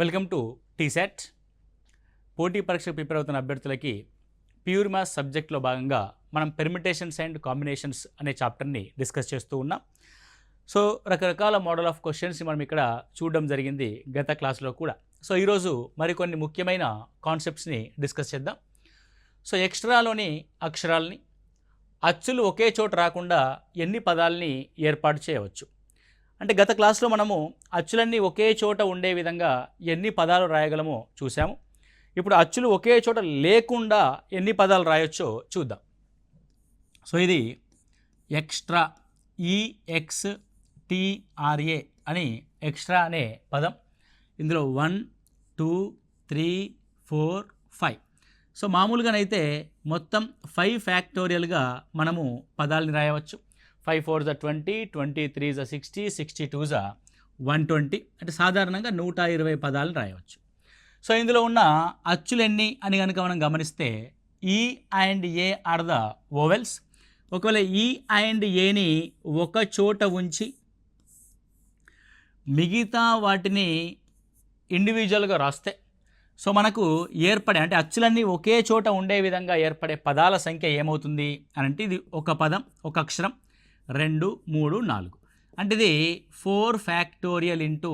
Welcome to టీసెట్. పోటీ పరీక్షకు prepare అవుతున్న అభ్యర్థులకి ప్యూర్ మ్యాథ్స్ సబ్జెక్ట్లో భాగంగా మనం పెర్మిటేషన్స్ అండ్ కాంబినేషన్స్ అనే చాప్టర్ని డిస్కస్ చేస్తూ ఉన్నాం. సో రకరకాల మోడల్ ఆఫ్ క్వశ్చన్స్ మనం ఇక్కడ చూడడం జరిగింది గత క్లాస్లో కూడా. సో ఈరోజు మరికొన్ని ముఖ్యమైన కాన్సెప్ట్స్ని డిస్కస్ చేద్దాం. సో ఎక్స్ట్రాలోని అక్షరాలని అచ్చులు ఒకే చోట రాకుండా ఎన్ని పదాలని ఏర్పాటు చేయవచ్చు అంటే గత క్లాస్లో మనము అచ్చులన్నీ ఒకే చోట ఉండే విధంగా ఎన్ని పదాలు రాయగలమో చూసాము. ఇప్పుడు అచ్చులు ఒకే చోట లేకుండా ఎన్ని పదాలు రాయొచ్చో చూద్దాం. సో ఇది ఎక్స్ట్రా, EXTRA అని ఎక్స్ట్రా అనే పదం. ఇందులో 1 2 3 4 5. సో మామూలుగానైతే మొత్తం 5 ఫ్యాక్టోరియల్గా మనము పదాలని రాయవచ్చు. 5 4 20, 23 60, 62 120. అంటే సాధారణంగా 120 పదాలను రాయవచ్చు. సో ఇందులో ఉన్న అచ్చులు ఎన్ని అని కనుక మనం గమనిస్తే E and A are the vowels. ఒకవేళ E and Aని ఒక చోట ఉంచి మిగతా వాటిని ఇండివిజువల్గా రాస్తే సో మనకు ఏర్పడే అంటే అచ్చులన్నీ ఒకే చోట ఉండే విధంగా ఏర్పడే పదాల సంఖ్య ఏమవుతుంది అని అంటే ఇది ఒక పదం, ఒక అక్షరం, 2 3 4. అంటే ఇది 4 ఫ్యాక్టోరియల్ ఇంటూ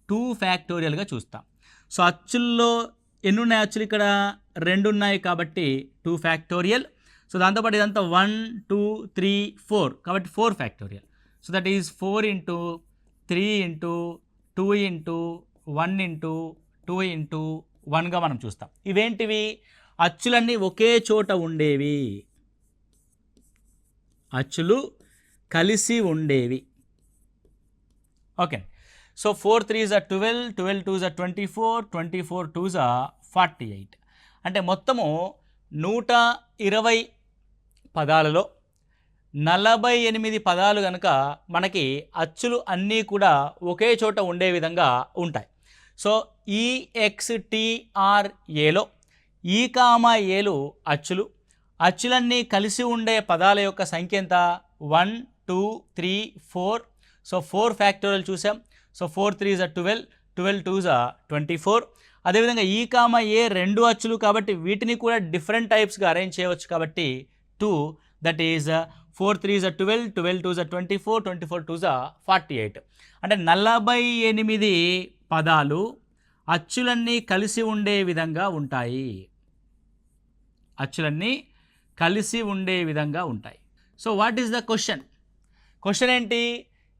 2 ఫ్యాక్టోరియల్గా చూస్తాం. సో అచ్చుల్లో ఎన్ని ఉన్నాయి? అచ్చులు ఇక్కడ 2 ఉన్నాయి కాబట్టి 2 ఫ్యాక్టోరియల్. సో దాంతోపాటు ఇదంతా 1 2 3 4 కాబట్టి 4 factorial. So that is 4 into 3 into 2 into 1 into 2 into 1గా మనం చూస్తాం. ఇవేంటివి? అచ్చులన్నీ ఒకే చోట ఉండేవి, అచ్చులు కలిసి ఉండేవి. Okay. So 4 3s 12, 12 2s 24, 24 2s 48. అంటే మొత్తము 120 పదాలలో 48 పదాలు కనుక మనకి అచ్చులు అన్నీ కూడా ఒకే చోట ఉండే విధంగా ఉంటాయి. సో EXTRAలో ఈ కామా ఏలు అచ్చులు, అచ్చులన్నీ కలిసి ఉండే పదాల యొక్క సంఖ్య ఎంత? 1 2 3 4. సో 4 ఫ్యాక్టోరియల్ చూసాం. So 4 3s 12, 12 2s 24. అదేవిధంగా ఈ కామా ఏ 2 అచ్చులు కాబట్టి వీటిని కూడా డిఫరెంట్ టైప్స్గా అరేంజ్ చేయవచ్చు కాబట్టి 2, that is 4 3s 12, 12 2s 24, 24 2s 48. అంటే 48 పదాలు అచ్చులన్నీ కలిసి ఉండే విధంగా ఉంటాయి, అచ్చులన్నీ కలిసి ఉండే విధంగా ఉంటాయి. So what is the question? Question ఏంటి?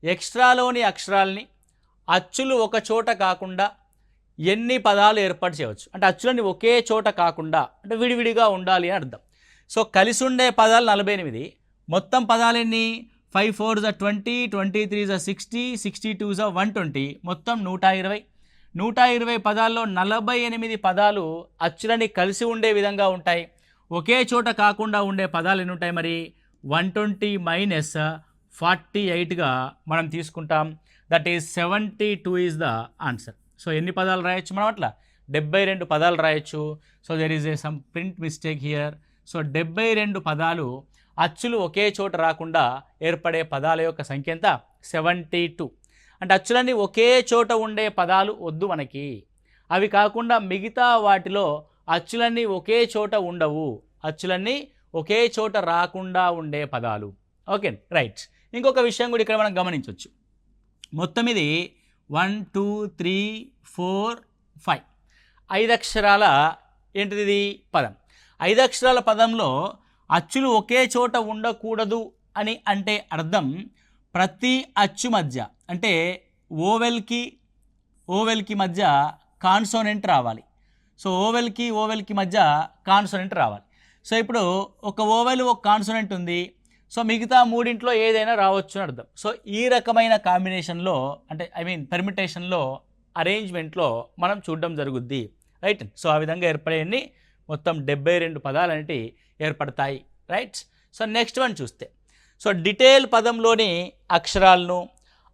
ఎక్స్ట్రాలోని అక్షరాలని అచ్చులు ఒక చోట కాకుండా ఎన్ని పదాలు ఏర్పాటు చేయవచ్చు అంటే అచ్చులన్నీ ఒకే చోట కాకుండా అంటే విడివిడిగా ఉండాలి అని అర్థం. సో కలిసి ఉండే పదాలు 48, మొత్తం పదాలు ఎన్ని? 5 4s 20, 23s 60, 62s 120, మొత్తం 120. 120 పదాల్లో 48 పదాలు అచ్చులని కలిసి ఉండే విధంగా ఉంటాయి. ఒకే చోట కాకుండా ఉండే పదాలు ఎన్ని ఉంటాయి మరి? 120 మైనస్ 48గా మనం తీసుకుంటాం. That is 72 is the answer. So ఎన్ని పదాలు రాయొచ్చు మనం? అట్లా 72 పదాలు రాయొచ్చు. So there is some print mistake here. So 72 పదాలు అచ్చులు ఒకే చోట రాకుండా ఏర్పడే పదాల యొక్క సంఖ్య ఎంత? 72. అంటే అచ్చులన్నీ ఒకే చోట ఉండే పదాలు వద్దు మనకి. అవి కాకుండా మిగతా వాటిలో అచ్చులన్నీ ఒకే చోట ఉండవు, అచ్చులన్నీ ఒకే చోట రాకుండా ఉండే పదాలు. Okay right. ఇంకొక విషయం కూడా ఇక్కడ మనం గమనించవచ్చు. మొత్తం ఇది 1 2 3 4 5 5 అక్షరాల ఏంటిది ఇది? పదం. 5 అక్షరాల పదంలో అచ్చులు ఒకే చోట ఉండకూడదు అని అంటే అర్థం ప్రతి అచ్చు మధ్య అంటే ఓవెల్కి మధ్య కాన్సోనెంట్ రావాలి. సో ఓవెల్కి మధ్య కాన్సోనెంట్ రావాలి. సో ఇప్పుడు ఒక ఓవెల్ ఒక కాన్సోనెంట్ ఉంది. సో మిగతా మూడింట్లో ఏదైనా రావచ్చు అని అర్థం. సో ఈ రకమైన కాంబినేషన్లో అంటే పెర్మిటేషన్లో అరేంజ్మెంట్లో మనం చూడడం జరుగుద్ది. రైట్. సో ఆ విధంగా ఏర్పడేవన్నీ మొత్తం 72 పదాలు అనేవి ఏర్పడతాయి. రైట్. సో నెక్స్ట్ వన్ చూస్తే సో డీటెయిల్ పదంలోని అక్షరాలను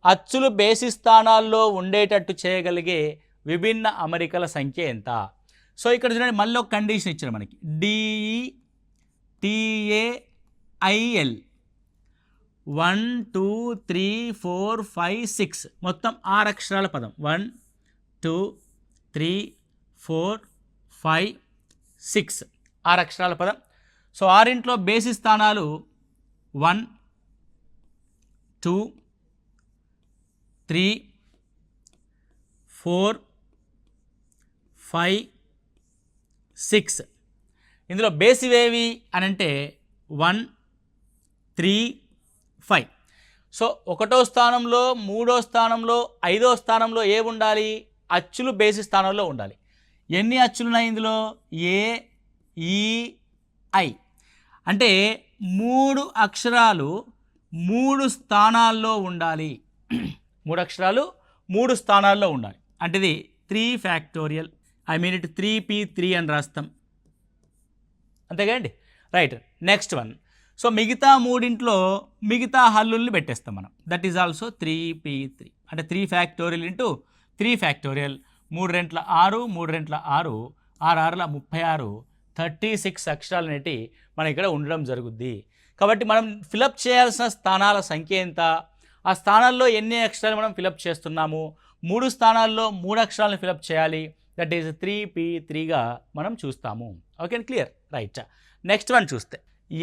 అచ్చులు బేసి స్థానాల్లో ఉండేటట్టు చేయగలిగే విభిన్న అమరికల సంఖ్య ఎంత? సో ఇక్కడ చూడండి, మళ్ళీ ఒక కండిషన్ ఇచ్చారు మనకి. DETAIL 1 2 3 4 5 6 మొత్తం 6 అక్షరాల పదం. 1 2 3 4 5 6 6 అక్షరాల పదం. సో ఆరింట్లో బేసి స్థానాలు 1 2 3 4 5 6. ఇందులో బేసివేవి అని అంటే 1 3 5. సో ఒకటో స్థానంలో, మూడో స్థానంలో, ఐదో స్థానంలో ఏ ఉండాలి? అచ్చులు బేసి స్థానంలో ఉండాలి. ఎన్ని అచ్చులు ఉన్నాయి ఇందులో? ఏ, ఈ, ఐ. అంటే 3 అక్షరాలు 3 స్థానాల్లో ఉండాలి. 3 అక్షరాలు 3 స్థానాల్లో ఉండాలి. అంటే ఇది 3 factorial. I mean it 3p3 అని రాస్తాం. అంతేగాండి. రైట్. Next one. సో మిగతా మూడింట్లో మిగతా హల్లుల్ని పెట్టేస్తాం మనం. That is also 3p3. అంటే 3 ఫ్యాక్టోరియల్ ఇంటూ 3 ఫ్యాక్టోరియల్. 3 రెంట్ల 6, 3 రెంట్ల 6, 6 6ల 36, 36 అక్షరాలు అనేటి మన ఇక్కడ ఉండడం జరుగుద్ది. కాబట్టి మనం ఫిలప్ చేయాల్సిన స్థానాల సంఖ్య ఎంత? ఆ స్థానాల్లో ఎన్ని అక్షరాలు మనం ఫిలప్ చేస్తున్నాము? 3 స్థానాల్లో 3 అక్షరాలను ఫిలప్ చేయాలి. దట్ ఈజ్ 3p3గా మనం చూస్తాము. Okay, clear. Right. Next one చూస్తే,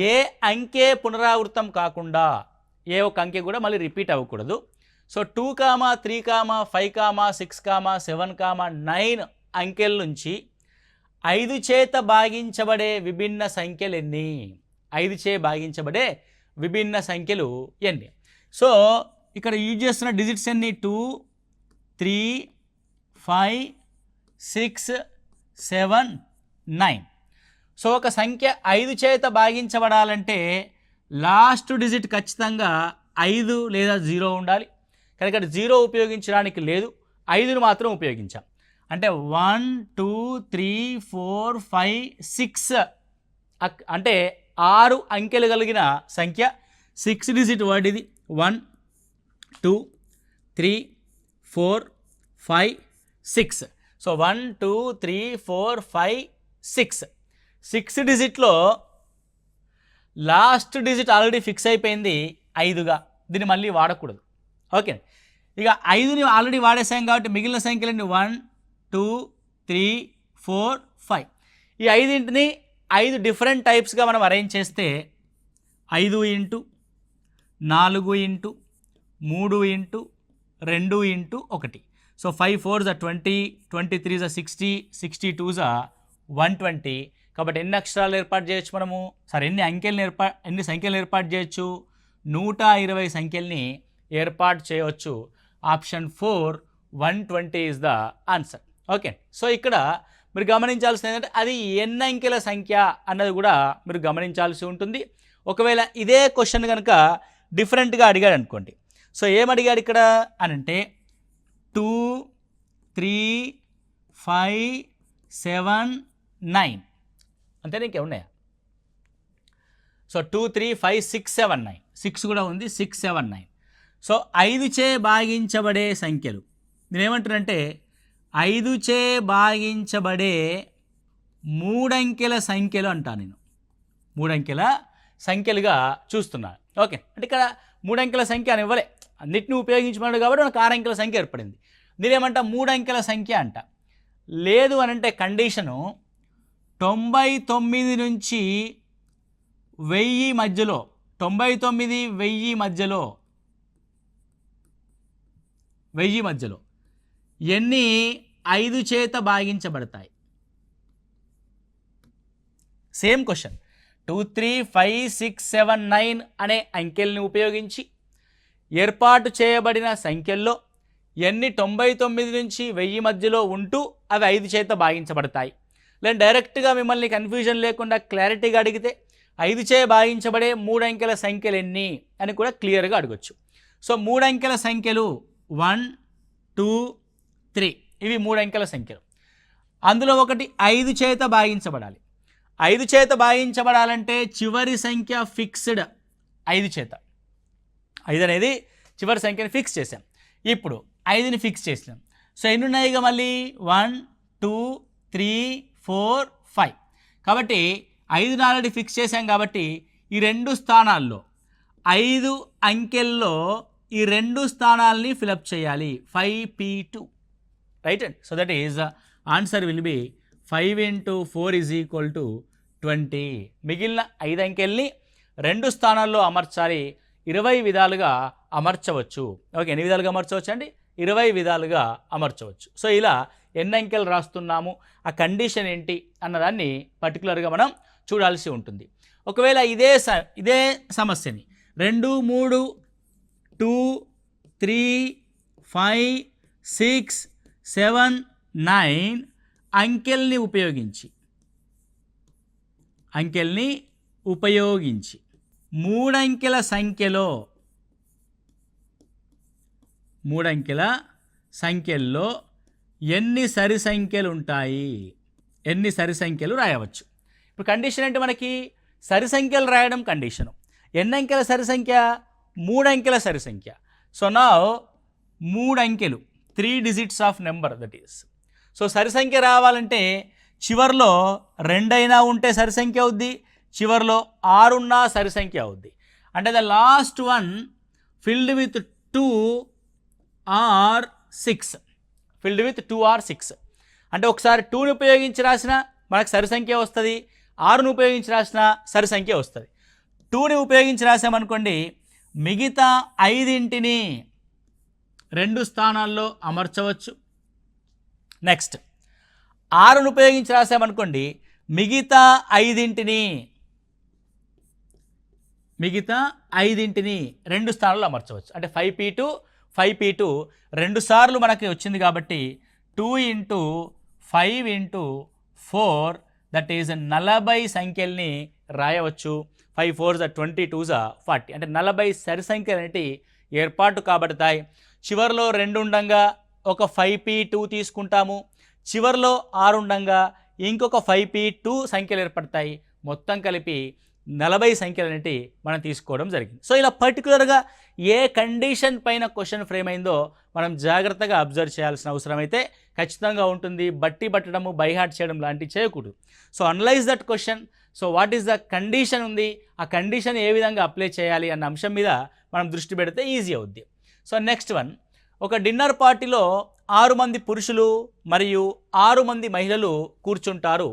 ఏ అంకె పునరావృతం కాకుండా, ఏ ఒక అంకె కూడా మళ్ళీ రిపీట్ అవ్వకూడదు. సో 2, 3, 5, 6, 7, 9 అంకెల నుంచి 5 చేత భాగించబడే విభిన్న సంఖ్యలు ఎన్ని? 5 చే భాగించబడే విభిన్న సంఖ్యలు ఎన్ని? సో ఇక్కడ యూజ్ చేస్తున్న డిజిట్స్ ఎన్ని? 2 3 5 6 7 9. సో ఒక సంఖ్య 5 చేత భాగించబడాలంటే లాస్ట్ డిజిట్ ఖచ్చితంగా 5 లేదా 0 ఉండాలి. కానీ ఇక్కడ 0 ఉపయోగించడానికి లేదు, 5ను మాత్రం ఉపయోగించాం. అంటే 1 2 3 4 5 6 అంటే 6 అంకెలు కలిగిన సంఖ్య. 6 డిజిట్ వర్డ్ ఇది. 1 2 3 4 5 6. సో 1 2 3 4 5 6. 6 డిజిట్లో లాస్ట్ డిజిట్ ఆల్రెడీ ఫిక్స్ అయిపోయింది 5గా. దీన్ని మళ్ళీ వాడకూడదు. ఓకే, ఇక 5ని ఆల్రెడీ వాడేసాం కాబట్టి మిగిలిన సంఖ్యలన్నీ 1 2 3 4 5. ఈ 5ని 5 డిఫరెంట్ టైప్స్గా మనం అరేంజ్ చేస్తే 5 into 4 into 3 into 2 into 1. So 5 4s 20, 23s 60, 62s 120. కాబట్టి ఎన్ని అక్షరాలు ఏర్పాటు చేయొచ్చు మనము? సరే, ఎన్ని సంఖ్యలను ఏర్పాటు చేయొచ్చు? 120 సంఖ్యల్ని ఏర్పాటు చేయవచ్చు. Option 4 120 is the answer. Okay, so ఇక్కడ మీరు గమనించాల్సింది ఏంటంటే అది ఎన్ని అంకెల సంఖ్య అన్నది కూడా మీరు గమనించాల్సి ఉంటుంది. ఒకవేళ ఇదే క్వశ్చన్ కనుక డిఫరెంట్గా అడిగాడు అనుకోండి. సో ఏమడిగాడు ఇక్కడ అని అంటే 2 3 5 7 9 అంతేనా? ఇంకేమున్నాయా? సో 2 3 5 6 7 9. 6 కూడా ఉంది. 6 7 9. సో 5 చే భాగించబడే సంఖ్యలు నేను ఏమంటానంటే 5 చే భాగించబడే 3 అంకెల సంఖ్యలు అంటాను నేను. 3 అంకెల సంఖ్యలుగా చూస్తున్నాను. ఓకే, అంటే ఇక్కడ 3 అంకెల సంఖ్య అని ఇవ్వలే, అన్నిటిని ఉపయోగించమన్నాడు కాబట్టి మనకు 6 అంకెల సంఖ్య ఏర్పడింది. దీనేమంట 3 అంకెల సంఖ్య అంట. లేదు అని అంటే కండిషను 99 నుంచి 1000 మధ్యలో, 99 1000 మధ్యలో, 1000 మధ్యలో ఎన్ని 5 చేత భాగించబడతాయి? Same question. 2 3 5 6 7 9 అనే అంకెల్ని ఉపయోగించి ఏర్పాటు చేయబడిన సంఖ్యల్లో ఎన్ని 99 నుంచి 1000 మధ్యలో ఉంటూ అవి 5 చేత భాగించబడతాయి. లేదా డైరెక్ట్గా మిమ్మల్ని కన్ఫ్యూజన్ లేకుండా క్లారిటీగా అడిగితే 5 చే భాగించబడే 3 అంకెల సంఖ్యలు ఎన్ని అని కూడా క్లియర్గా అడగచ్చు. సో 3 అంకెల సంఖ్యలు 1 2 3 ఇవి 3 అంకెల సంఖ్యలు. అందులో ఒకటి 5 చేత భాగించబడాలి. 5 చేత భాగించబడాలంటే చివరి సంఖ్య ఫిక్స్డ్. 5 చేత, 5 అనేది చివరి సంఖ్యని ఫిక్స్ చేసాం. ఇప్పుడు 5ని ఫిక్స్ చేసాం. సో ఎన్ని ఉన్నాయిగా మళ్ళీ 1 2 3 4 5. కాబట్టి 5ని ఆల్రెడీ ఫిక్స్ చేసాం కాబట్టి ఈ 2 స్థానాల్లో 5 అంకెల్లో ఈ 2 స్థానాలని ఫిలప్ చేయాలి. 5p2 right and so that is answer will be 5 × 4 = 20. మిగిలిన 5 అంకెల్ని 2 స్థానాల్లో అమర్చాలి. 20 విధాలుగా అమర్చవచ్చు. ఓకే, ఎన్ని విధాలుగా అమర్చవచ్చు అండి? 20 విధాలుగా అమర్చవచ్చు. సో ఇలా ఎన్ని అంకెలు రాస్తున్నాము, ఆ కండిషన్ ఏంటి అన్నదాన్ని పర్టికులర్గా మనం చూడాల్సి ఉంటుంది. ఒకవేళ ఇదే సమస్యని 2, 3, 2, 3, 5, 6, 7, 9 అంకెల్ని ఉపయోగించి 3 అంకెల సంఖ్యల్లో ఎన్ని సరి సంఖ్యలు ఉంటాయి, ఎన్ని సరి సంఖ్యలు రాయవచ్చు. ఇప్పుడు కండిషన్ ఏంటి? మనకి సరి సంఖ్యలు రాయడం కండిషను. ఎన్ని అంకెల సరి సంఖ్య? 3 అంకెల సరి సంఖ్య. సో నా 3 అంకెలు, 3 digits of number that is. So సరి సంఖ్య రావాలంటే చివర్లో 2 అయినా ఉంటే సరి సంఖ్య అవుద్ది, చివర్లో 6 ఉన్నా సరి సంఖ్య అవుద్ది. అంటే the last one filled with 2 or 6, filled with 2 or 6. అంటే ఒకసారి 2ని ఉపయోగించి రాసిన మనకు సరి సంఖ్య వస్తుంది, 6ను ఉపయోగించి రాసిన సరి సంఖ్య వస్తుంది. 2ని ఉపయోగించి రాసామనుకోండి, మిగతా 5ని 2 స్థానాల్లో అమర్చవచ్చు. నెక్స్ట్ 6ను ఉపయోగించి రాసామనుకోండి, మిగతా 5ని 2 స్థానాల్లో అమర్చవచ్చు. అంటే 5p2 5p2 2 సార్లు మనకి వచ్చింది కాబట్టి 2 × 5 × 4 దట్ ఈజ్ 40 సంఖ్యల్ని రాయవచ్చు. 5 4s 22s 40. అంటే 40 సరి సంఖ్యలు అనేవి ఏర్పాటు కాబడతాయి. చివరిలో 2 ఉండంగా ఒక 5p2 తీసుకుంటాము, చివరిలో 6 ఉండంగా ఇంకొక 5p2 సంఖ్యలు ఏర్పడతాయి. మొత్తం కలిపి 40 సంఖ్యలు అనేవి మనం తీసుకోవడం జరిగింది. సో ఇలా పర్టికులర్గా ఏ కండిషన్ పైన క్వశ్చన్ ఫ్రేమ్ అయిందో మనం జాగ్రత్తగా అబ్జర్వ్ చేయాల్సిన అవసరం అయితే ఖచ్చితంగా ఉంటుంది. బట్టి పట్టడము, బైహార్ట్ చేయడం లాంటివి చేయకూడదు. So analyse that question. So what is the condition ఉంది, ఆ కండిషన్ ఏ విధంగా అప్లై చేయాలి అన్న అంశం మీద మనం దృష్టి పెడితే ఈజీ అవుద్ది. సో నెక్స్ట్ వన్, ఒక డిన్నర్ పార్టీలో 6 మంది పురుషులు మరియు 6 మంది మహిళలు కూర్చుంటారు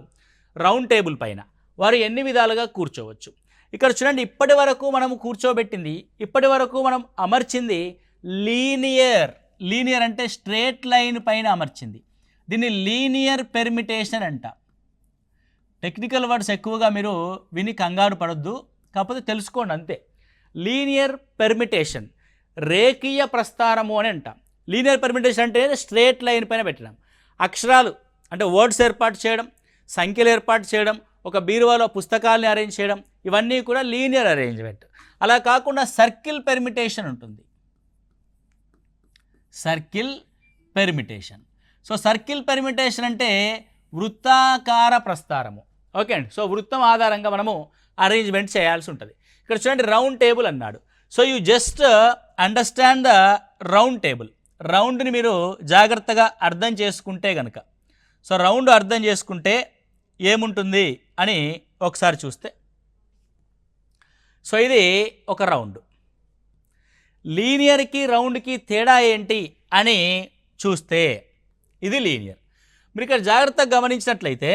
రౌండ్ టేబుల్ పైన. వారు ఎన్ని విధాలుగా కూర్చోవచ్చు? ఇక్కడ చూడండి, ఇప్పటి వరకు మనం కూర్చోబెట్టింది, ఇప్పటి వరకు మనం అమర్చింది లీనియర్ అంటే స్ట్రేట్ లైన్ పైన అమర్చింది. దీన్ని లీనియర్ పెర్మిటేషన్ అంట. టెక్నికల్ వర్డ్స్ ఎక్కువగా మీరు విని కంగారు పడొద్దు, కాకపోతే తెలుసుకోండి అంతే. లీనియర్ పెర్మిటేషన్, రేఖీయ ప్రస్థానము అని అంటాం. లీనియర్ పెర్మిటేషన్ అంటే స్ట్రేట్ లైన్ పైన పెట్టడం. అక్షరాలు అంటే వర్డ్స్ ఏర్పాటు చేయడం, సంఖ్యలు ఏర్పాటు చేయడం, ఒక బీరువాలో పుస్తకాలని అరేంజ్ చేయడం, ఇవన్నీ కూడా లీనియర్ అరేంజ్మెంట్. అలా కాకుండా సర్కిల్ పెర్మిటేషన్ ఉంటుంది. Circle permutation. So circle permutation అంటే వృత్తాకార ప్రస్థానము. ఓకే అండి. సో వృత్తం ఆధారంగా మనము అరేంజ్మెంట్ చేయాల్సి ఉంటుంది. ఇక్కడ చూడండి, రౌండ్ టేబుల్ అన్నాడు. So you just understand the round table. రౌండ్ని మీరు జాగ్రత్తగా అర్థం చేసుకుంటే కనుక, సో రౌండ్ అర్థం చేసుకుంటే ఏముంటుంది అని ఒకసారి చూస్తే, సో ఇది ఒక రౌండ్. లీనియర్కి రౌండ్కి తేడా ఏంటి అని చూస్తే ఇది లీనియర్. మీరు ఇక్కడ జాగ్రత్తగా గమనించినట్లయితే,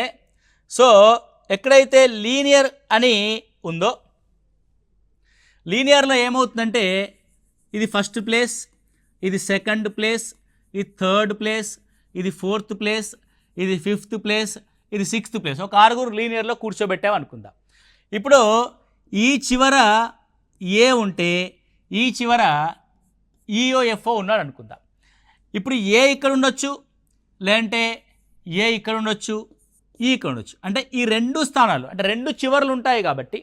సో ఎక్కడైతే లీనియర్ అని ఉందో, లీనియర్లో ఏమవుతుందంటే ఇది ఫస్ట్ ప్లేస్, ఇది సెకండ్ ప్లేస్, ఇది థర్డ్ ప్లేస్, ఇది ఫోర్త్ ప్లేస్, ఇది ఫిఫ్త్ ప్లేస్, ఇది సిక్స్త్ ప్లేస్. ఒక 6 లీనియర్లో కూర్చోబెట్టామనుకుందాం. ఇప్పుడు ఈ చివర ఏ ఉంటే ఈ చివర ఈఓఎఫ్ఓ ఉన్నాడు అనుకుందాం. ఇప్పుడు ఏ ఇక్కడ ఉండొచ్చు, లేదంటే ఏ ఇక్కడ ఉండొచ్చు, ఈ ఇక్కడ ఉండొచ్చు. అంటే ఈ 2 స్థానాలు అంటే 2 చివర్లు ఉంటాయి కాబట్టి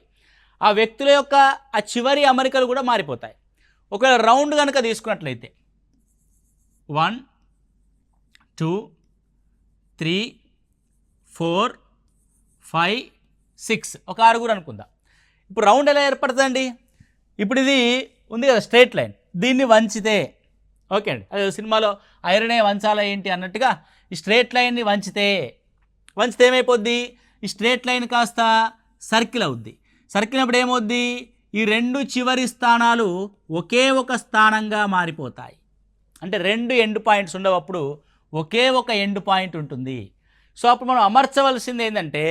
ఆ వ్యక్తుల యొక్క ఆ చివరి అమరికలు కూడా మారిపోతాయి. ఒకవేళ రౌండ్ కనుక తీసుకున్నట్లయితే 1 2 3 4 5 6 ఒక 6 అనుకుందాం. ఇప్పుడు రౌండ్ ఎలా ఏర్పడుతుందండి? ఇప్పుడు ఇది ఉంది కదా స్ట్రైట్ లైన్, దీన్ని వంచితే, ఓకే అండి, అదే సినిమాలో ఐరనే వంచాలా ఏంటి అన్నట్టుగా ఈ స్ట్రైట్ లైన్ని వంచితే ఏమైపోద్ది? ఈ స్ట్రైట్ లైన్ కాస్త సర్కిల్ అవుద్ది. సర్కిల్ అప్పుడు ఏమవుద్ది? ఈ 2 చివరి స్థానాలు ఒకే ఒక స్థానంగా మారిపోతాయి. అంటే 2 ఎండ్ పాయింట్స్ ఉండవు, అప్పుడు ఒకే ఒక ఎండ్ పాయింట్ ఉంటుంది. సో అప్పుడు మనం అమర్చవలసింది ఏంటంటే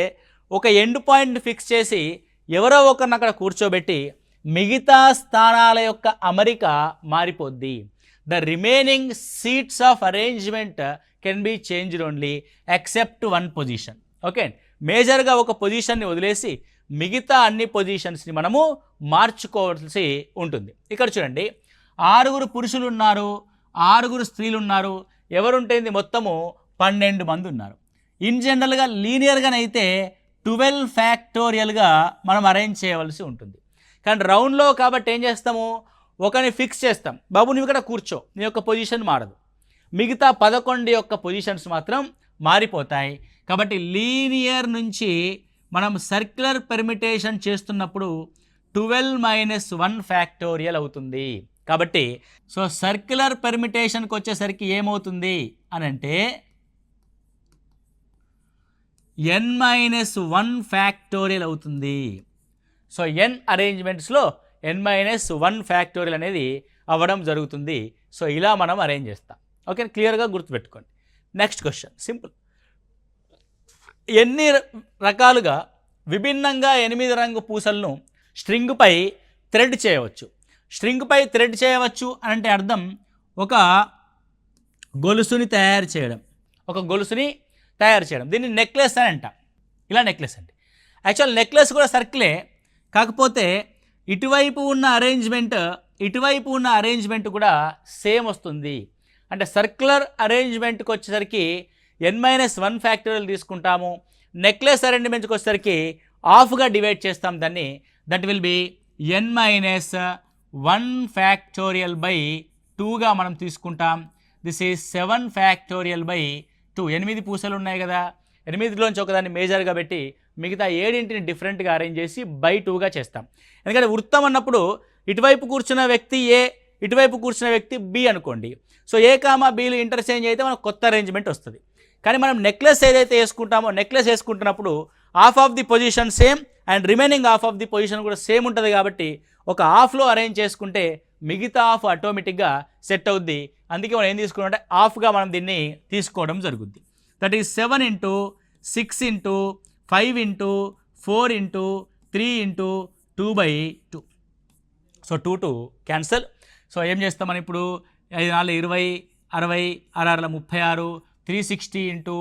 ఒక ఎండ్ పాయింట్ని ఫిక్స్ చేసి ఎవరో ఒకరిని అక్కడ కూర్చోబెట్టి మిగతా స్థానాల యొక్క అమరిక మారిపోద్ది. The remaining seats of arrangement can be changed only except one position. Okay, మేజర్గా ఒక పొజిషన్ని వదిలేసి మిగతా అన్ని పొజిషన్స్ని మనము మార్చుకోవాల్సి ఉంటుంది. ఇక్కడ చూడండి, 6 పురుషులు ఉన్నారు, 6 స్త్రీలు ఉన్నారు, ఎవరుంటుంది మొత్తము 12 మంది ఉన్నారు. ఇన్ జనరల్గా లీనియర్గానైతే 12 ఫ్యాక్టోరియల్గా మనం అరేంజ్ చేయవలసి ఉంటుంది. కానీ రౌండ్లో కాబట్టి ఏం చేస్తాము, ఒకరిని ఫిక్స్ చేస్తాం, బాబు నువ్వు ఇక్కడ కూర్చో, నీ యొక్క పొజిషన్ మారదు, మిగతా 11 యొక్క పొజిషన్స్ మాత్రం మారిపోతాయి. కాబట్టి లీనియర్ నుంచి మనం సర్క్యులర్ పెర్మిటేషన్ చేస్తున్నప్పుడు 12 - 1 ఫ్యాక్టోరియల్ అవుతుంది. కాబట్టి సో సర్క్యులర్ పెర్మిటేషన్కి వచ్చేసరికి ఏమవుతుంది అని అంటే n-1 ఫ్యాక్టోరియల్ అవుతుంది. సో n అరేంజ్మెంట్స్లో n-1 ఫ్యాక్టోరియల్ అనేది అవ్వడం జరుగుతుంది. సో ఇలా మనం అరేంజ్ చేస్తాం. ఓకే, క్లియర్గా గుర్తుపెట్టుకోండి. Next question simple. ఎన్ని రకాలుగా విభిన్నంగా 8 రంగు పూసలను స్ట్రింగ్పై థ్రెడ్ చేయవచ్చు? స్ట్రింగ్పై థ్రెడ్ చేయవచ్చు అంటే అర్థం ఒక గొలుసుని తయారు చేయడం, దీన్ని నెక్లెస్ అని అంటాం. ఇలా నెక్లెస్ అంటే యాక్చువల్ నెక్లెస్ కూడా సర్కిలే, కాకపోతే ఇటువైపు ఉన్న అరేంజ్మెంట్ కూడా సేమ్ వస్తుంది. అంటే సర్క్యులర్ అరేంజ్మెంట్కి వచ్చేసరికి n-1 ఫ్యాక్టోరియల్ తీసుకుంటాము, నెక్లెస్ అరేంజ్మెంట్కి వచ్చేసరికి హాఫ్గా డివైడ్ చేస్తాం దాన్ని. That will be n-1 factorial by 2గా మనం తీసుకుంటాం. This is 7 factorial by 2. 8 పూసలు ఉన్నాయి కదా, 8లోంచి ఒకదాన్ని మేజర్గా పెట్టి మిగతా 7ని డిఫరెంట్గా అరేంజ్ చేసి బై 2గా చేస్తాం. ఎందుకంటే వృత్తం అన్నప్పుడు ఇటువైపు కూర్చున్న వ్యక్తి ఏ, ఇటువైపు కూర్చున్న వ్యక్తి బి అనుకోండి. సో ఏ కామా బీలు ఇంటర్చేంజ్ అయితే మనకు కొత్త అరేంజ్మెంట్ వస్తుంది. కానీ మనం నెక్లెస్ ఏదైతే వేసుకుంటామో, నెక్లెస్ వేసుకుంటున్నప్పుడు half of the position same and remaining half of the position కూడా సేమ్ ఉంటుంది. కాబట్టి ఒక హాఫ్లో అరేంజ్ చేసుకుంటే మిగతా హాఫ్ ఆటోమేటిక్గా సెట్ అవుద్ది. అందుకే మనం ఏం తీసుకున్నామంటే హాఫ్గా మనం దీన్ని తీసుకోవడం జరుగుద్ది. That is 7 × 6 × 5 × 4 × 3 × 2/2. So 2 2 cancel. So ఏం చేస్తామని ఇప్పుడు 5 4 20, 60, 6 36, 360 ×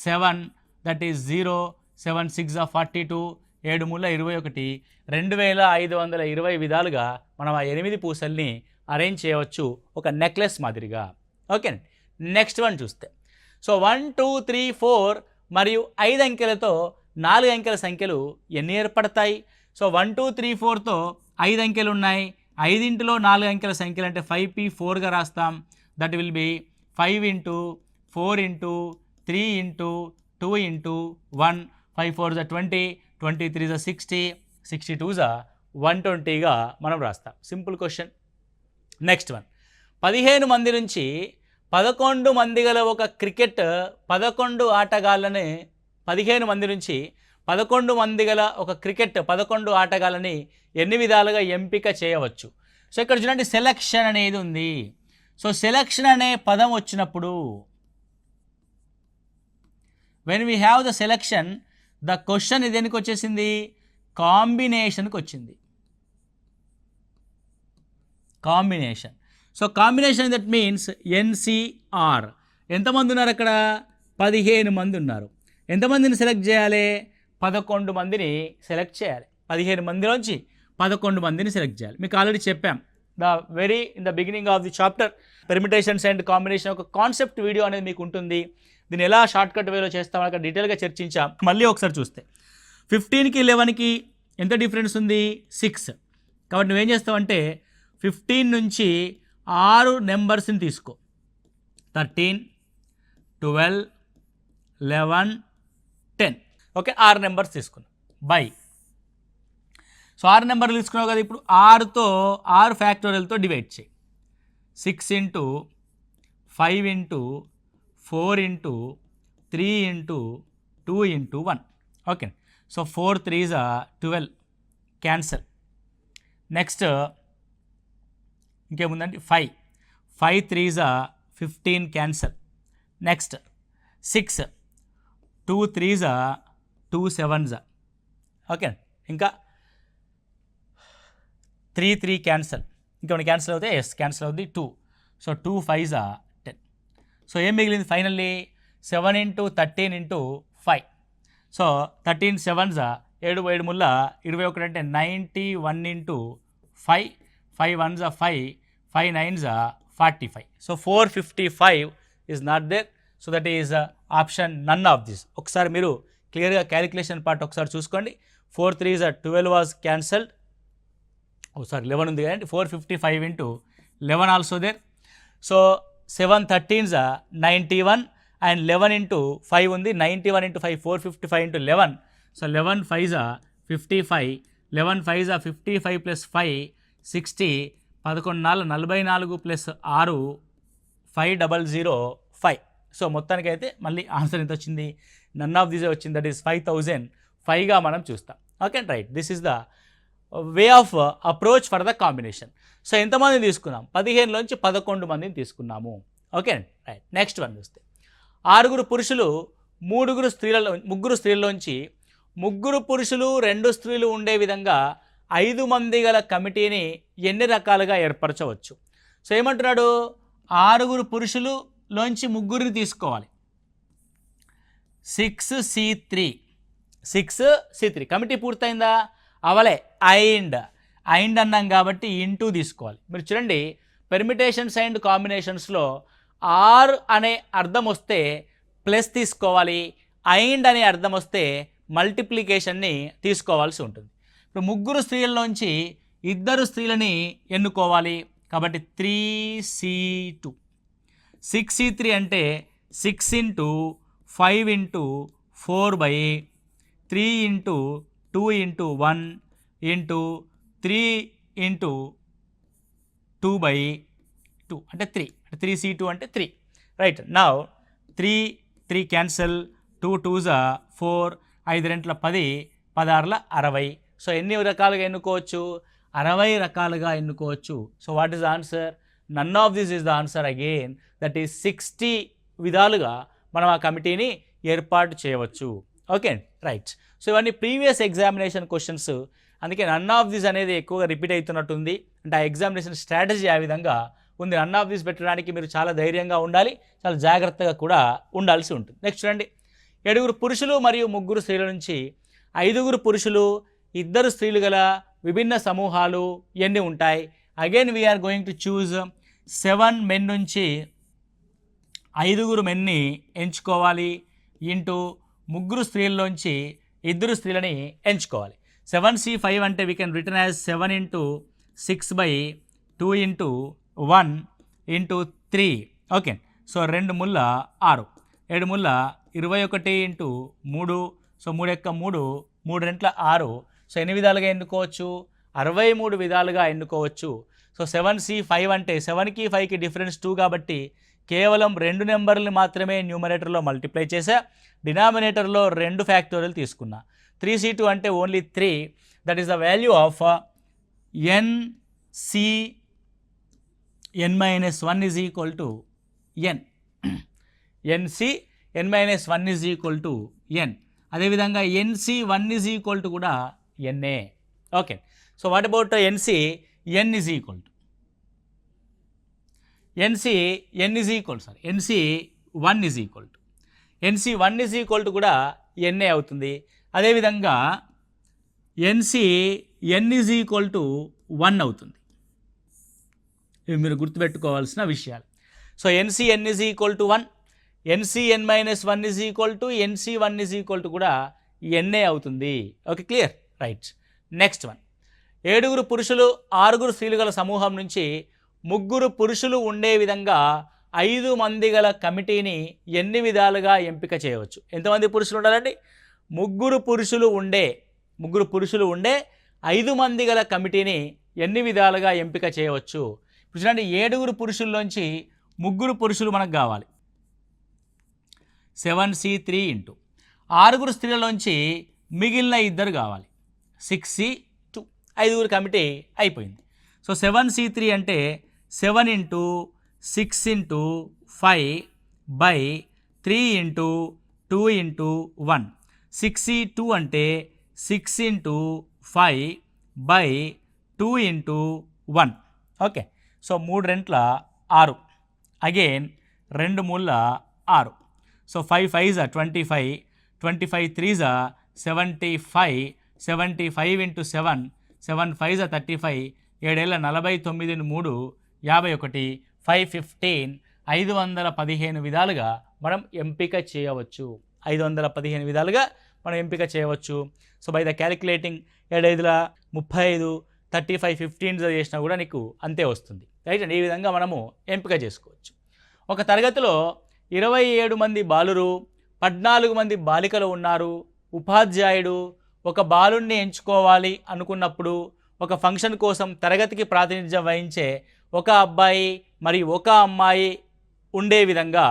7 దట్ ఈజ్ 0, 7 6 42, 7 3 21, 2520 విధాలుగా మనం ఆ 8 పూసల్ని అరేంజ్ చేయవచ్చు ఒక నెక్లెస్ మాదిరిగా. ఓకే, నెక్స్ట్ వన్ చూస్తే సో 1 2 3 4 మరియు 5 అంకెలతో 4 అంకెల సంఖ్యలు ఎన్ని ఏర్పడతాయి? సో 1 2 3 4తో 5 అంకెలు ఉన్నాయి, 5లో 4 అంకెల సంఖ్యలు అంటే 5p4గా రాస్తాం. దట్ విల్ బి 5 × 4 × 3 × 2 × 1, 5 4 20, 23 60, 62 120గా మనం రాస్తాం. Simple question. నెక్స్ట్ వన్, 15 మంది నుంచి 11 మంది గల ఒక క్రికెట్ 11 ఆటగాళ్ళని 15 మంది నుంచి 11 మంది గల ఒక క్రికెట్ 11 ఆటగాళ్ళని ఎన్ని విధాలుగా ఎంపిక చేయవచ్చు? సో ఇక్కడ చూడండి సెలక్షన్ అనేది ఉంది. సో సెలక్షన్ అనే పదం వచ్చినప్పుడు when we have the selection, the question దేనికి వచ్చేసింది? కాంబినేషన్కి వచ్చింది. Combination. So combination that means NCR. ఎంతమంది ఉన్నారు అక్కడ? 15 మంది ఉన్నారు. ఎంతమందిని సెలెక్ట్ చేయాలి? 11 మందిని సెలెక్ట్ చేయాలి. 15 మందిలోంచి 11 మందిని సెలెక్ట్ చేయాలి. మీకు ఆల్రెడీ చెప్పాం in the beginning of the chapter permutations and combination ఒక కాన్సెప్ట్ వీడియో అనేది మీకు ఉంటుంది. దీన్ని ఎలా షార్ట్కట్ వేలో చేస్తామో అక్కడ డీటెయిల్గా చర్చించాం. మళ్ళీ ఒకసారి చూస్తే 15కి 11కి ఎంత డిఫరెన్స్ ఉంది? 6. కాబట్టి నువ్వేం చేస్తావంటే 15 నుంచి 6 నెంబర్స్ని తీసుకో. 13, 12, 11, 10. ఓకే, 6 నెంబర్స్ తీసుకున్నాం బై. సో 6 నెంబర్లు తీసుకున్నావు కదా, ఇప్పుడు 6తో 6 ఫ్యాక్టోరియల్తో డివైడ్ చేయి. 6 × 5 × 4 × 3 × 2 × 1. Okay, so 4 3s 12 cancel. Next ఇంకేముందండి? 5 3s 15 cancel. Next 6 2 3s 2 7s. Okay, ఇంకా 3 3 క్యాన్సల్, ఇంకొన్ని క్యాన్సిల్ అవుతాయి, ఎస్ క్యాన్సిల్ అవుతుంది 2. So 2 5s 10. సో ఏం మిగిలింది ఫైనల్లీ 7 × 13 × 5. సో 13 7s 7 7 ముళ్ళ 21 అంటే 91 × 5, 5 1s 5, 5 9s 45. So 455 is not there. So that is option none of this. ఒకసారి మీరు క్లియర్గా క్యాలిక్యులేషన్ పార్ట్ ఒకసారి చూసుకోండి. 4 3s 12 was cancelled. 11 ఉంది కదండి. 455 × 11 also there. So 7 13s 91 and 11 × 5 ఉంది. 91 × 5 455 × 11. So 11 5s 55, 11 5s 55 + 5 60, 11 4 44 + 6 5005. సో మొత్తానికి అయితే మళ్ళీ ఆన్సర్ ఎంత వచ్చింది, నన్ ఆఫ్ దిస్ వచ్చింది, దట్ ఈస్ 5005గా మనం చూస్తాం. Okay right, this is the way of approach for the combination. So ఎంతమందిని తీసుకున్నాం, 15లోంచి 11 మందిని తీసుకున్నాము. ఓకే రైట్, నెక్స్ట్ వన్ చూస్తే 6 పురుషులు 3 స్త్రీలలో 3 స్త్రీల్లోంచి 3 పురుషులు 2 స్త్రీలు ఉండే విధంగా 5 మంది గల కమిటీని ఎన్ని రకాలుగా ఏర్పరచవచ్చు. సో ఏమంటున్నాడు, 6 పురుషులులోంచి 3 తీసుకోవాలి. 6C3 కమిటీ పూర్తయిందా, అవలే, ఐండ్ అన్నాం కాబట్టి ఇంటూ తీసుకోవాలి. మీరు చూడండి పెర్మిటేషన్స్ అండ్ కాంబినేషన్స్లో ఆర్ అనే అర్థం వస్తే ప్లస్ తీసుకోవాలి, ఐండ్ అనే అర్థం వస్తే మల్టిప్లికేషన్ని తీసుకోవాల్సి ఉంటుంది. ఇప్పుడు 3 స్త్రీలలోంచి 2 స్త్రీలని ఎన్నుకోవాలి కాబట్టి 3C2. 6C3 అంటే 6 × 5 × 4/3 × 2 × 1 × 3 × 2/2 అంటే 3. 3C2 అంటే 3. Right, now 3 cancel, 2 2s 4, 5 2 10, 16 60. So ఎన్ని రకాలుగా ఎన్నుకోవచ్చు, 60 రకాలుగా ఎన్నుకోవచ్చు. So what is the answer, none of this is the answer again, that is 60 విధాలుగా మనం ఆ కమిటీని ఏర్పాటు చేయవచ్చు. ఓకే రైట్, సో ఇవన్నీ ప్రీవియస్ ఎగ్జామినేషన్ క్వశ్చన్స్, అందుకే నన్ ఆఫ్ దిస్ అనేది ఎక్కువగా రిపీట్ అవుతున్నట్టుంది. అంటే ఆ ఎగ్జామినేషన్ స్ట్రాటజీ ఆ విధంగా ఉంది. నన్ ఆఫ్ దిస్ పెట్టడానికి మీరు చాలా ధైర్యంగా ఉండాలి, చాలా జాగ్రత్తగా కూడా ఉండాల్సి ఉంటుంది. నెక్స్ట్ చూడండి, 7 పురుషులు మరియు 3 స్త్రీల నుంచి 5 పురుషులు 2 స్త్రీలు గల విభిన్న సమూహాలు ఎన్ని ఉంటాయి. Again we are going to choose 7 men నుంచి 5 మెన్ని ఎంచుకోవాలి ఇంటూ 3 స్త్రీల్లోంచి 2 స్త్రీలని ఎంచుకోవాలి. 7C5 అంటే we can return as 7 × 6/2 × 1 × 3. Okay, so 2 ముళ్ళ 6, 7 ముళ్ళ 21 × 3. సో 3 × 3, 3 2 6. సో ఎన్ని విధాలుగా ఎన్నుకోవచ్చు, 63 విధాలుగా ఎన్నుకోవచ్చు. సో 7C5 అంటే 7కి 5కి డిఫరెన్స్ 2 కాబట్టి కేవలం 2 నెంబర్లు మాత్రమే న్యూమరేటర్లో మల్టిప్లై చేసా, డినామినేటర్లో 2 ఫ్యాక్టోరియల్ తీసుకున్నా. 3C2 అంటే only 3, that is the value of NCn-1 is equal to n. NCn-1 is equal to n. అదేవిధంగా NC1 ఈజ్ ఈక్వల్ టు కూడా NA. Okay, so what about NCn is equal to NCn is equal NC1 is equal to NC1 is equal to కూడా NA అవుతుంది. అదేవిధంగా NCn is equal to 1 అవుతుంది. ఇవి మీరు గుర్తుపెట్టుకోవాల్సిన విషయాలు. So NCn is equal to 1, NCn-1 is equal to NC1 is equal to కూడా NA అవుతుంది. Okay clear right. Next one, 7 పురుషులు 6 స్త్రీలు గల సమూహం నుంచి 3 పురుషులు ఉండే విధంగా 5 మంది గల కమిటీని ఎన్ని విధాలుగా ఎంపిక చేయవచ్చు. ఎంతమంది పురుషులు ఉండాలండి, 3 పురుషులు ఉండే 5 మంది గల కమిటీని ఎన్ని విధాలుగా ఎంపిక చేయవచ్చు. ఇప్పుడు చూడండి, 7 పురుషుల్లోంచి 3 పురుషులు మనకు కావాలి. 7C3 ఇంటూ 6 స్త్రీలలోంచి మిగిలిన 2 కావాలి. 6C2, 5 కమిటీ అయిపోయింది. సో 7C3 అంటే 7 × 6 × 5/3 × 2 ఇంటూ 1. 6 అంటే 6 into 5 by 2 into 1. Okay, so 3 రెంట్ల 6, again 2 మూల 6. సో 5 5 25, 25 3 75, 75 ఇంటూ 7, 7 5 35, 7 49 3 51, 515, 515 విధాలుగా మనం ఎంపిక చేయవచ్చు. 515 విధాలుగా మనం ఎంపిక చేయవచ్చు. సో బై ద క్యాలిక్యులేటింగ్ 7 35, 35 15 చేసినా కూడా నీకు అంతే వస్తుంది, రైట్ అండి. ఈ విధంగా మనము ఎంపిక చేసుకోవచ్చు. ఒక తరగతిలో 27 మంది బాలురు, 14 మంది బాలికలు ఉన్నారు. ఉపాధ్యాయుడు ఒక బాలుడిని ఎంచుకోవాలి అనుకున్నప్పుడు ఒక ఫంక్షన్ కోసం తరగతికి ప్రాతినిధ్యం వహించే ఒక అబ్బాయి మరియు ఒక అమ్మాయి ఉండే విధంగా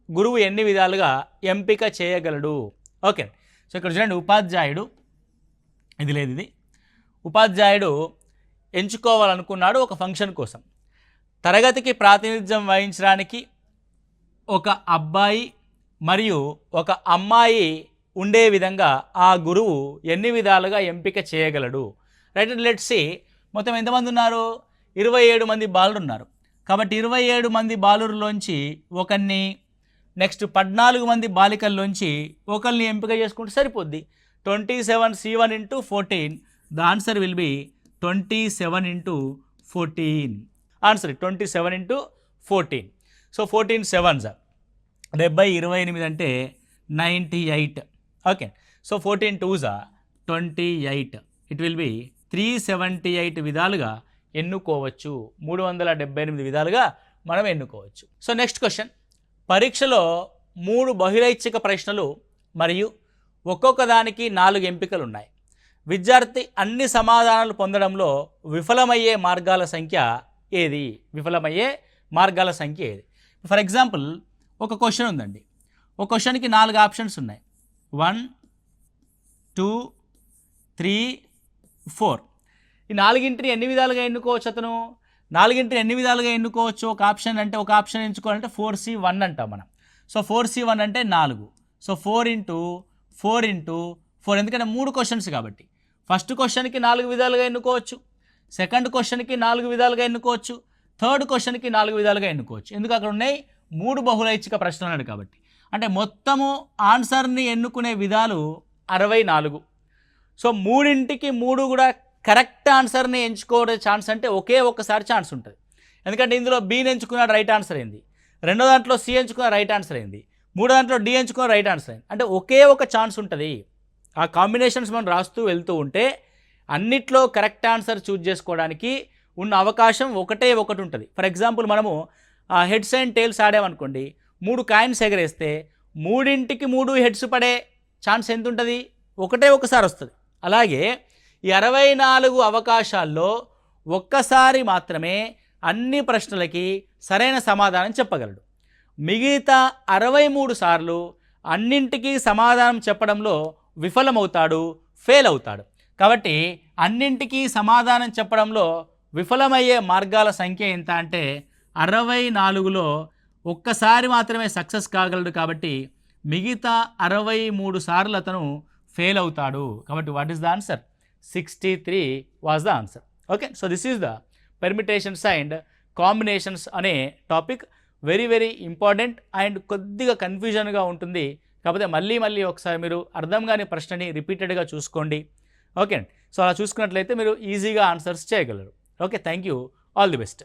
గురువు ఎన్ని విధాలుగా ఎంపిక చేయగలడు? ఓకే, సో ఇక్కడ చూడండి, ఉపాధ్యాయుడు ఇది లేదు, ఇది ఉపాధ్యాయుడు ఎంచుకోవాలనుకున్నాడు ఒక ఫంక్షన్ కోసం. తరగతికి ప్రాతినిధ్యం వహించడానికి ఒక అబ్బాయి మరియు ఒక అమ్మాయి ఉండే విధంగా ఆ గురువు ఎన్ని విధాలుగా ఎంపిక చేయగలడు? రైట్, లెట్స్ సీ మొత్తం ఎంతమంది ఉన్నారు? 27 మంది బాలురు ఉన్నారు. కాబట్టి 27 మంది బాలురులోంచి ఒకరిని, నెక్స్ట్ 14 మంది బాలికల్లోంచి ఒకరిని ఎంపిక చేసుకుంటే సరిపోద్ది. 27 C1 into 14, the answer will be 27 into 14. Answer 27 into 14. So 14 7s 70, 28 అంటే 98. Okay, so 14 2s 28. It will be 378 విధాలుగా ఎన్నుకోవచ్చు. 378 విధాలుగా మనం ఎన్నుకోవచ్చు. సో నెక్స్ట్ క్వశ్చన్, పరీక్షలో 3 బహిరైచ్ఛిక ప్రశ్నలు మరియు ఒక్కొక్క దానికి 4 ఎంపికలు ఉన్నాయి. విద్యార్థి అన్ని సమాధానాలు పొందడంలో విఫలమయ్యే మార్గాల సంఖ్య ఏది? విఫలమయ్యే మార్గాల సంఖ్య ఏది? ఫర్ ఎగ్జాంపుల్ ఒక క్వశ్చన్ ఉందండి. ఒక క్వశ్చన్కి 4 ఆప్షన్స్ ఉన్నాయి. 1 2 3 4. ఈ 4గింటిని ఎన్ని విధాలుగా ఎన్నుకోవచ్చు? అతను 4గింటిని ఎన్ని విధాలుగా ఎన్నుకోవచ్చు? ఒక ఆప్షన్ అంటే ఒక ఆప్షన్ ఎంచుకోవాలంటే 4C1 అంటాం మనం. సో 4C1 అంటే 4. సో 4 ఇంటూ 4 ఇంటూ 4, ఎందుకంటే 3 క్వశ్చన్స్ కాబట్టి. ఫస్ట్ క్వశ్చన్కి 4 విధాలుగా ఎన్నుకోవచ్చు, సెకండ్ క్వశ్చన్కి 4 విధాలుగా ఎన్నుకోవచ్చు, థర్డ్ క్వశ్చన్కి 4 విధాలుగా ఎన్నుకోవచ్చు. ఎందుకు? అక్కడ ఉన్నాయి 3 బహుళైచ్ఛిక ప్రశ్నలు అన్నాడు కాబట్టి. అంటే మొత్తము ఆన్సర్ని ఎన్నుకునే విధాలు 64. సో 3ంటికి 3 కూడా కరెక్ట్ ఆన్సర్ని ఎంచుకోవడం ఛాన్స్ అంటే ఒకే ఒక్కసారి ఛాన్స్ ఉంటుంది. ఎందుకంటే ఇందులో బీని ఎంచుకున్నాడు, రైట్ ఆన్సర్ అయింది. రెండో దాంట్లో సి ఎంచుకున్న రైట్ ఆన్సర్ అయింది. మూడో దాంట్లో డి ఎంచుకున్న రైట్ ఆన్సర్ అయింది. అంటే ఒకే ఒక ఛాన్స్ ఉంటుంది. ఆ కాంబినేషన్స్ మనం రాస్తూ వెళ్తూ ఉంటే అన్నిట్లో కరెక్ట్ ఆన్సర్ చూజ్ చేసుకోవడానికి ఉన్న అవకాశం ఒకటే ఒకటి ఉంటుంది. ఫర్ ఎగ్జాంపుల్ మనము హెడ్స్ అండ్ టైల్స్ ఆడామనుకోండి, 3 కాయిన్స్ ఎగరేస్తే 3ంటికి 3 హెడ్స్ పడే ఛాన్స్ ఎంత ఉంటుంది? ఒకటే ఒకసారి వస్తుంది. అలాగే ఈ 64 అవకాశాల్లో ఒక్కసారి మాత్రమే అన్ని ప్రశ్నలకి సరైన సమాధానం చెప్పగలడు. మిగతా 63 సార్లు అన్నింటికీ సమాధానం చెప్పడంలో విఫలమవుతాడు, ఫెయిల్ అవుతాడు. కాబట్టి అన్నింటికీ సమాధానం చెప్పడంలో విఫలమయ్యే మార్గాల సంఖ్య ఎంత అంటే 64లో ఒక్కసారి మాత్రమే సక్సెస్ కాగలడు. కాబట్టి మిగతా 63 సార్లు అతను ఫెయిల్ అవుతాడు. కాబట్టి what is the answer? 63 was the answer. Okay, so this is the permutations and combinations అనే topic. Very very important and కొద్దిగా కన్ఫ్యూజన్గా ఉంటుంది. కాకపోతే మళ్ళీ ఒకసారి మీరు అర్థం కాని ప్రశ్నని రిపీటెడ్గా చూసుకోండి. ఓకే, సో అలా చూసుకున్నట్లయితే మీరు ఈజీగా ఆన్సర్స్ చేయగలరు. Okay, thank you, all the best.